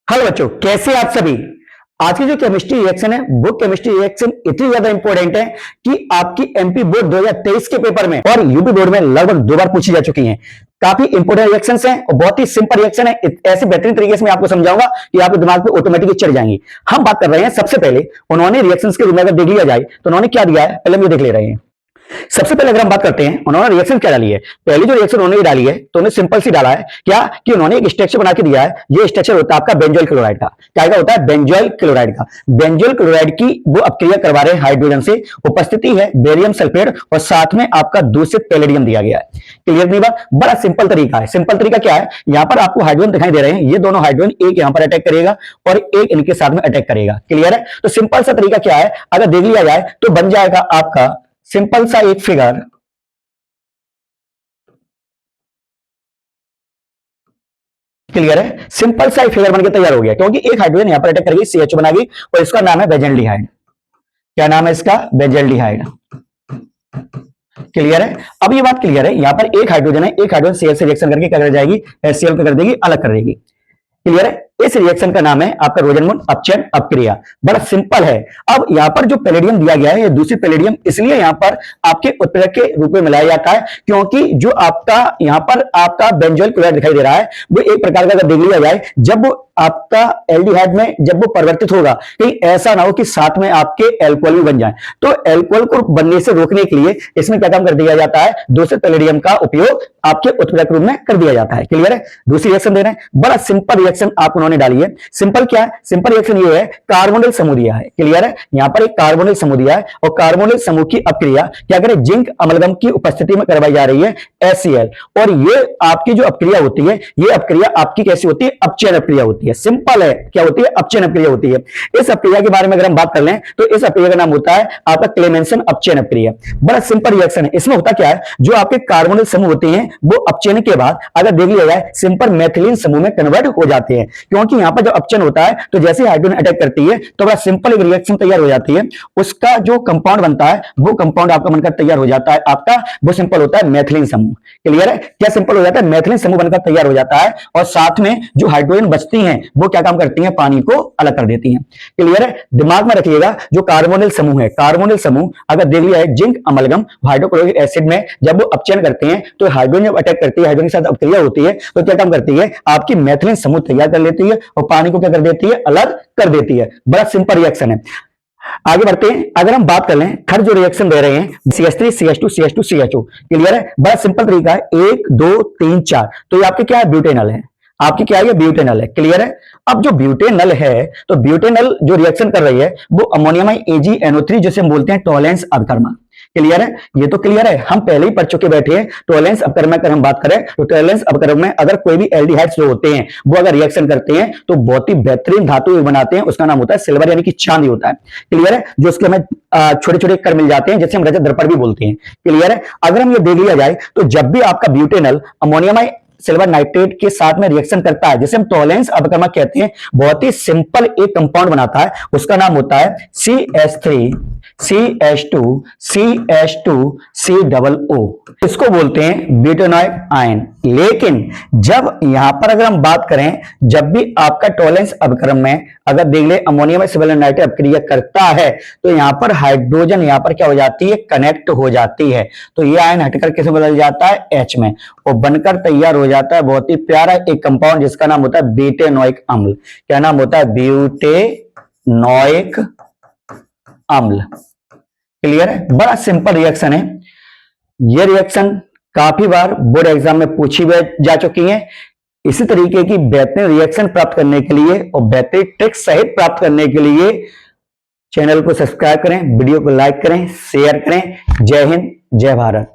Hello बच्चों, कैसे आप सभी। आज की जो केमिस्ट्री रिएक्शन है वो केमिस्ट्री रिएक्शन इतनी ज्यादा इंपॉर्टेंट है कि आपकी एमपी बोर्ड 2023 के पेपर में और यूपी बोर्ड में लगभग 2 बार पूछी जा चुकी है। काफी इंपॉर्टेंट रिएक्शंस हैं और बहुत ही सिंपल रिएक्शन है। ऐसे बेहतरीन तरीके से मैं आपको समझाऊंगा कि आपके दिमाग पे ऑटोमेटिकली चढ़ जाएंगी। हम बात कर रहे हैं सबसे पहले उन्होंने रिएक्शंस के रूप में अगर देख लिया जाए तो उन्होंने क्या दिया है, पहले हम ये देख ले रहे हैं। सबसे पहले अगर हम बात करते हैं उन्होंने रिएक्शन क्या डाली है। पहली जो रिएक्शन उन्होंने डाली है तो उन्होंने सिंपल सी डाला है क्या कि उन्होंने एक स्ट्रक्चर बना के दिया है। ये स्ट्रक्चर होता है आपका बेंजोइल क्लोराइड का। क्या होता है? बेंजोइल क्लोराइड का। बेंजोइल क्लोराइड की वो अपक्रिया करवा रहे हैं हाइड्रोजन से। उपस्थिति है बेरियम सल्फेट और साथ में आपका दूषित पैलेडियम दिया गया है। क्लियर नहीं बात? बड़ा सिंपल तरीका है। सिंपल तरीका क्या है, यहां पर आपको हाइड्रोजन दिखाई दे रहे हैं। ये दोनों हाइड्रोजन एक यहां पर अटैक करेगा और एक इनके साथ में अटैक करेगा। क्लियर है? तो सिंपल सा तरीका क्या है, अगर देख लिया जाए तो बन जाएगा आपका सिंपल सा एक फिगर। क्लियर है? सिंपल सा फिगर बनकर तैयार हो गया क्योंकि एक हाइड्रोजन यहां पर अटैक करेगी, CH बना गई और इसका नाम है बेंजल्डिहाइड। क्या नाम है इसका? बेंजल्डिहाइड। क्लियर है? अब ये बात क्लियर है, यहां पर एक हाइड्रोजन है, एक हाइड्रोजन Cl से रिएक्शन करके क्या कर जाएगी, HCl को कर देगी, अलग कर देगी। क्लियर है? इस रिएक्शन का नाम है आपका रोजनमूल अपचयन अपक्रिया। बड़ा सिंपल है। अब यहां पर जो पैलेडियम दिया गया है ये दूसरी पैलेडियम इसलिए यहां पर आपके उत्प्रेरक के रूप में मिलाया जाता है क्योंकि जो आपका यहां पर आपका बेंजोइल क्लोराइड दिखाई दे रहा है वो एक प्रकार का अगर देख लिया जाए, जब वो आपका एल्डिहाइड में जब वो परिवर्तित होगा कहीं ऐसा ना हो कि साथ में आपके एल्कोहल भी बन जाए, तो एल्कोहल को बनने से रोकने के लिए इसमें क्या काम कर दिया जाता है, दूसरे पैलेडियम का उपयोग आपके उत्प्रेरक रूप में कर दिया जाता है। क्लियर है? दूसरी रिएक्शन दे रहे हैं, बड़ा सिंपल रिएक्शन आप उन्होंने डाली है। सिंपल क्या है? सिंपल रिएक्शन ये है, कार्बोनिल समूह दिया है। क्लियर है? यहां पर एक कार्बोनिल समूह दिया है और कार्बोनिल समूह की अपक्रिया क्या करें, जिंक अमलगम की उपस्थिति में करवाई जा रही है, HCl। और ये आपकी जो अपक्रिया होती है ये अपक्रिया आपकी कैसी होती है, अपचयन अपक्रिया होती है। सिंपल है, क्या होती है, अपचयन अपक्रिया होती है। इस अपक्रिया के बारे में अगर हम बात कर लें तो इस अपक्रिया का नाम होता है आपका क्लेमेंसन अपचयन अपक्रिया। बड़ा सिंपल रिएक्शन है। इसमें होता क्या है, जो आपके कार्बोनिल समूह होते हैं वो अपचयन के बाद अगर देख लिया जाए सिंपल मेथिलीन समूह में कन्वर्ट हो जाते हैं। क्योंकि यहां पर जब अपचयन होता है तो जैसे हाइड्रोजन अटैक करती है तो बड़ा सिंपल एक रिएक्शन तैयार हो जाती है। उसका जो कंपाउंड बनता है वो कंपाउंड आपका बनकर तैयार हो जाता है, आपका वो सिंपल होता है मेथिलीन समूह। क्लियर है? क्या सिंपल हो जाता है, मेथिलीन समूह बनकर तैयार हो जाता है और साथ में जो हाइड्रोजन बचती हैं वो क्या काम करती हैं, पानी को अलग कर देती हैं। क्लियर है? दिमाग में रखिएगा, जो कार्बोनिल समूह है, कार्बोनिल समूह अगर देख लिया है जिंक अमलगम हाइड्रोक्लोरिक एसिड में जब वो अपचयन करते हैं तो हाइड्रोजन जब अटैक करती है, हाइड्रोजन के साथ अपक्रिया होती है तो क्या काम करती है, आपकी मेथिलीन समूह तैयार कर लेती है और पानी को क्या कर देती है, अलग कर देती है। बड़ा सिंपल रिएक्शन है। आगे बढ़ते हैं, अगर हम बात कर लें थर्ड जो रिएक्शन दे रहे हैं CH3 CH2 CH2 CHO। Clear है? बड़ा सिंपल तरीका है, 1 2 3 4। तो ये आपके क्या है, ब्यूटेनल है। आपकी क्या है, ये ब्यूटेनल है। क्लियर है? अब जो ब्यूटेनल है तो ब्यूटेनल जो रिएक्शन कर रही है वो अमोनियम AgNO3 जिसे हम बोलते हैं टॉलेंस अपकर्मा। क्लियर है? ये तो क्लियर है, हम पहले ही पढ़ चुके बैठे हैं। टॉलेंस अपकर्मा अगर हम बात करें तो टॉलेंस अपकर्मा में अगर कोई भी एल्डिहाइड्स जो होते हैं वो अगर रिएक्शन करते हैं तो बहुत ही बेहतरीन धातु बनाते हैं, उसका नाम होता है सिल्वर यानी कि चांदी होता है। क्लियर है? जो उसके हमें छोटे छोटे कर मिल जाते हैं जिसे हम रजत दर्पण भी बोलते हैं। क्लियर है? अगर हम ये देख लिया जाए तो जब भी आपका ब्यूटेनल अमोनियम सिल्वर नाइट्रेट के साथ में रिएक्शन करता है जिसे हम टॉलेंस अपकर्मा कहते हैं, बहुत ही सिंपल एक कंपाउंड बनाता है, उसका नाम होता है CH3 CH2 CH2 COO। इसको बोलते हैं ब्यूटेनॉइक आयन। लेकिन जब यहां पर अगर हम बात करें, जब भी आपका टॉलेंस अपकर्म में अगर देख ले अमोनियम सिल्वर नाइट्रेट अपक्रिया करता है तो यहां पर हाइड्रोजन यहां पर क्या हो जाती है, कनेक्ट हो जाती है। तो ये आयन हटकर किस में बदल जाता है, H में, और बनकर तैयार हो जाता है बहुत ही प्यारा एक कंपाउंड जिसका नाम होता है ब्यूटेनोइक अम्ल। क्या नाम होता है, ब्यूटेनोइक अम्ल। क्लियर है? बड़ा सिंपल रिएक्शन है। यह रिएक्शन काफी बार बोर्ड एग्जाम में पूछी जा चुकी है। इसी तरीके की बेहतरीन रिएक्शन प्राप्त करने के लिए और बेहतरीन ट्रिक्स सहित प्राप्त करने के लिए चैनल को सब्सक्राइब करें, वीडियो को लाइक करें, शेयर करें। जय हिंद, जय भारत।